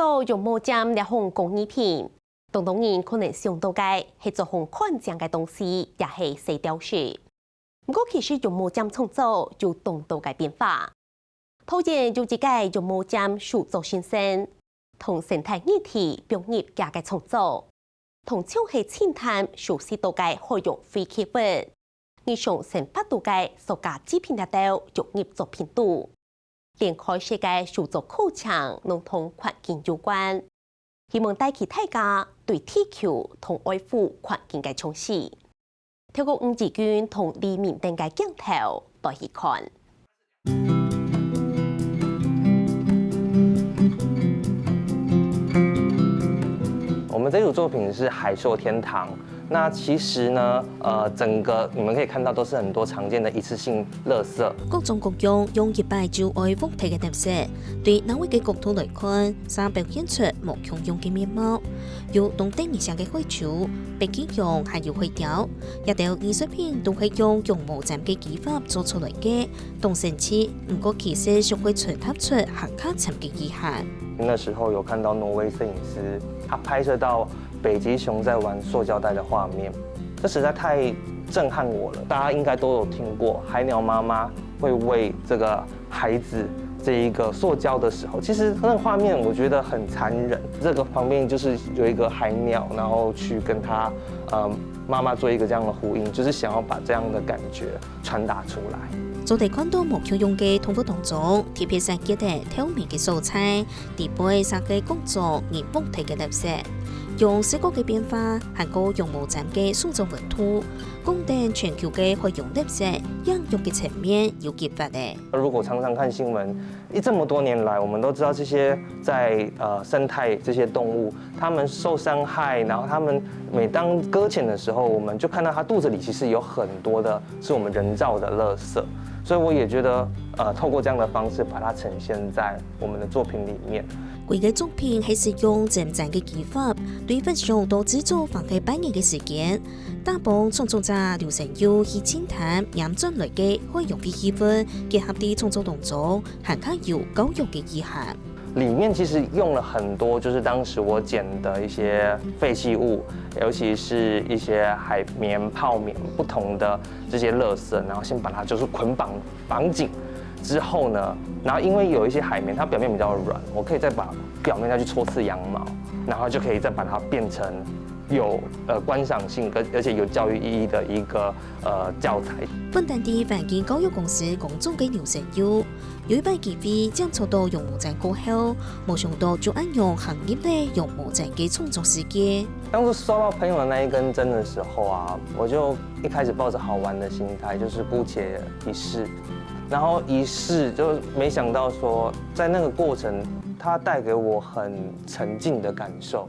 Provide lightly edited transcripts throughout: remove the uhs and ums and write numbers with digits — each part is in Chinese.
到用毛针来烘工艺品，当人可能想到嘅係做烘看正嘅東西，也係細雕飾。不過其實用毛針創造就當到嘅變化。當然就自己用毛針塑造先生，同生態議題融入家嘅創造，同超係淺談熟悉到嘅可用非氣氛，而上成百度嘅所加製品一道融入作品度。連開設嘅數座考場，能同環境有關，希望帶起大家對地球同愛護環境嘅重視。透過吳志軍同李明等嘅鏡頭來去看。我們這組作品是海獸天堂。那其實呢，整個你們可以看到都是很多常見的一次性垃圾，各種各樣用100就愛複體嘅特色，對哪位嘅角度來看，三表現出無窮用嘅面貌。有動定而上嘅海草、北極熊，還有海雕，一條藝術品都係用毛針嘅技法做出來嘅，動神奇。不過其實就會傳達出客家沉嘅意涵。那時候有看到挪威攝影師，他拍攝到北極熊在玩塑膠袋的畫面，這實在太震撼我了。大家應該都有聽過，海鳥媽媽會餵這個孩子這一個塑膠的時候，其實那個畫面我覺得很殘忍。這個旁邊就是有一個海鳥，然後去跟他媽媽做一個這樣的呼應，就是想要把這樣的感覺傳達出來。做地看到無窮用嘅痛苦當中，特別係記得透明嘅素材，地背上嘅工作而複體嘅特色，用視覺嘅變化，還個用毛針嘅塑造文圖，供定全球嘅海洋特色，應用嘅層面有結發嘅。如果常常看新聞，這麼多年來，我們都知道這些在生態這些動物，它們受傷害，然後它們每當擱淺的時候，我們就看到它肚子裡其實有很多的是我們人造的垃圾。所以我也覺得，透過這樣的方式把它呈現在我們的作品裡面。佢嘅作品係使用漸漸嘅技法，對分享到製作放喺半年嘅時間，大部創作者劉成耀以淺談嚴峻來嘅海洋嘅氣氛，結合啲創作動作，還加有教育嘅意涵。裡面其實用了很多，就是當時我撿的一些廢棄物，尤其是一些海綿、泡棉不同的這些垃圾，然後先把它就是捆綁緊之後呢，然後因為有一些海綿它表面比較軟，我可以再把表面再去搓刺羊毛，然後就可以再把它變成有觀賞性而且有教育意義的一個教材。本地啲環境教育公司工作嘅劉成耀，有一班機會接觸到用毛針過後，冇想到就按用行業嘅用毛針嘅創作時機。當初收到朋友的那一根針的時候啊，我就一開始抱着好玩的心態，就是姑且一試，然後一試就沒想到說，在那個過程，它帶給我很沉浸的感受，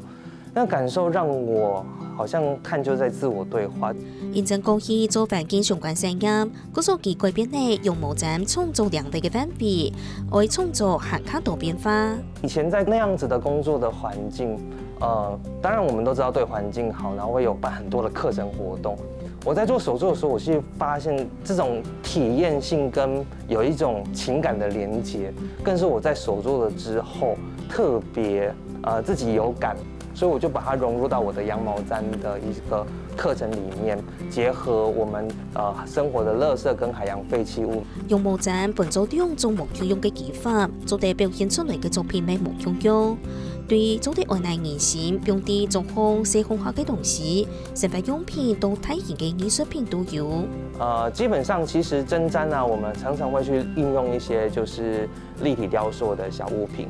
那個感受讓我好像看就在自我對話。認真過去做環境相關產業，嗰所幾改變呢，用毛針創造兩地嘅範圍，為創造客家多變化。以前在那樣子的工作的環境，當然我們都知道對環境好，然後會有辦很多的課程活動。我在做手作的時候，我是發現這種體驗性跟有一種情感的連結，更是我在手作了之後特別自己有感，所以我就把它融入到我的羊毛氈的一個課程裡面，結合我們生活的垃圾跟海洋廢棄物。用毛氈本做用做無窮用嘅技法，做地表現出嚟嘅作品係無窮用。對做啲外來原型，用啲做空寫空化嘅東西，成為用品到體現嘅藝術品都有。基本上其實針氈啊，我們常常會去應用一些就是立體雕塑的小物品，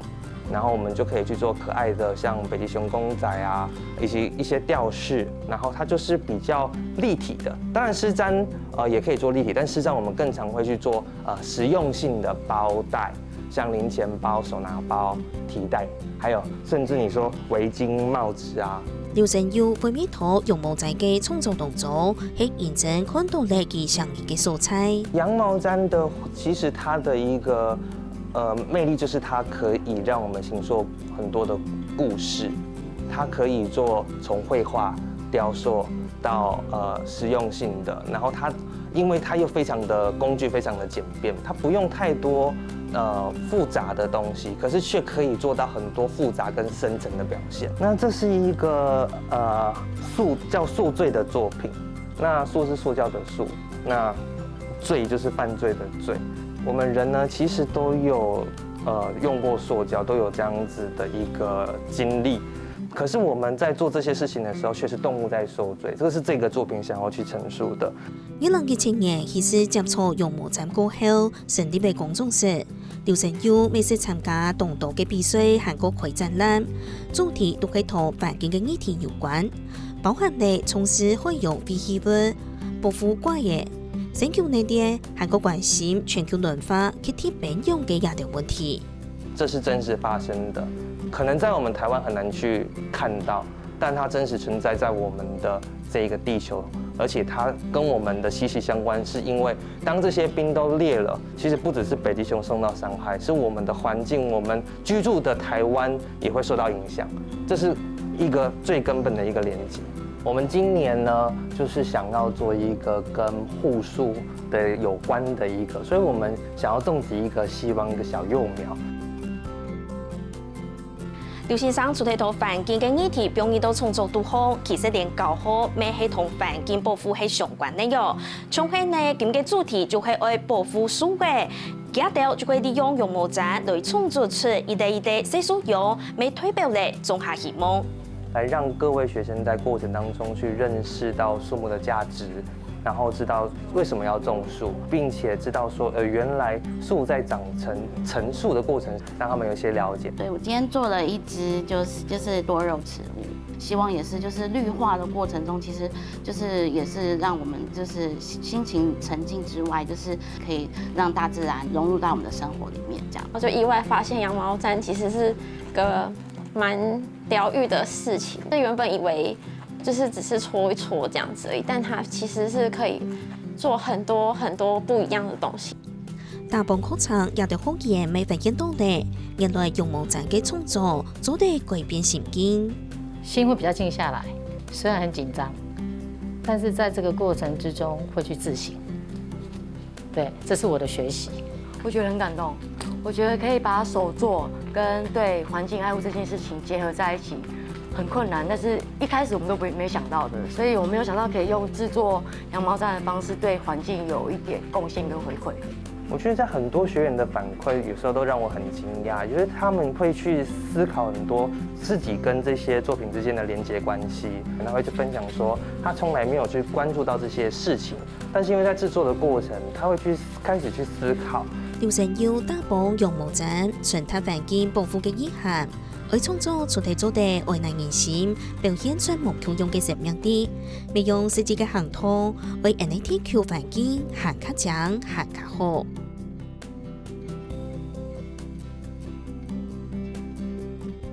然後我們就可以去做可愛的，像北極熊公仔啊，以及一些吊飾，然後它就是比較立體的。當然絲氈也可以做立體，但絲氈我們更常會去做實用性的包袋，像零錢包、手拿包、提袋，還有甚至你說圍巾、帽子啊。劉成耀為咩圖用毛氈嘅創作動作，係認真看到呢啲相應嘅素材。羊毛氈的其實它的一個魅力就是它可以讓我們形塑很多的故事，它可以做從繪畫、雕塑到實用性的，然後它因為它又非常的工具非常的簡便，它不用太多复杂的东西，可是却可以做到很多复杂跟深层的表现。那这是一个叫宿醉的作品，那宿是塑胶的塑，那罪就是犯罪的罪。我们人呢，其实都有用过塑胶，都有这样子的一个经历。可是我们在做这些事情的时候，却是动物在受罪。这个是这个作品想要去陈述的。2017年其实接觸羊毛氈過後，成立嘅工作室，劉成佑每次參加動道嘅比賽，韓國開展覽，主題都係同環境嘅議題有關，包含嚟從事海洋廢棄物、保護寡爺、全球內地韓國關心全球暖化、氣體變用嘅亞的問題。這是真實發生的，可能在我們台灣很難去看到，但它真實存在在我們的這一個地球，而且它跟我們的息息相關，是因為當這些冰都裂了，其實不只是北極熊受到傷害，是我們的環境，我們居住的台灣也會受到影響，這是一個最根本的一個連結。我們今年呢，就是想要做一個跟護樹的有關的一個，所以我們想要種植一個希望一個小幼苗。劉先生除咗同環境嘅議題表現到創作都好，其實連教學咩係同環境保護係相關嘅喲。從係呢，咁嘅主題就係愛保護樹嘅，家頭就可以利用羊毛氈來創作出一代一代細樹葉，未退表嘅種下希望。來讓各位學生在過程當中去認識到樹木的價值。然後知道為什麼要種樹，並且知道說，原來樹在長成樹的過程，讓他們有一些了解。對，我今天做了一支就是多肉植物，希望也是就是綠化的過程中，其實就是也是讓我們就是心情沉靜之外，就是可以讓大自然融入到我們的生活裡面，這樣。我就意外發現羊毛氈其實是個蠻療癒的事情，原本以為就是只是搓一搓這樣子而已，但它其實是可以做很多很多不一樣的東西。大埔課程也對學員沒發現到呢，原來羊毛氈嘅創作做得改變心境，心會比較靜下來，雖然很緊張，但是在這個過程之中會去自省。對，這是我的學習。我覺得很感動，我覺得可以把手作跟對環境愛護這件事情結合在一起。很困難，但是一開始我們都沒想到的，所以我沒有想到可以用製作羊毛氈的方式對環境有一點貢獻跟回饋。我覺得在很多學員的反饋，有時候都讓我很驚訝，就是他們會去思考很多自己跟這些作品之間的連結關係，可能會去分享說，他從來沒有去關注到這些事情，但是因為在製作的過程，他會開始去思考。劉成佑打綁羊毛氈，傳達環境保護嘅意涵。佢創作出題做得愛難人心，表現出無窮用嘅生命力，利用自己嘅行頭為 NATQ 環境行較強行較好。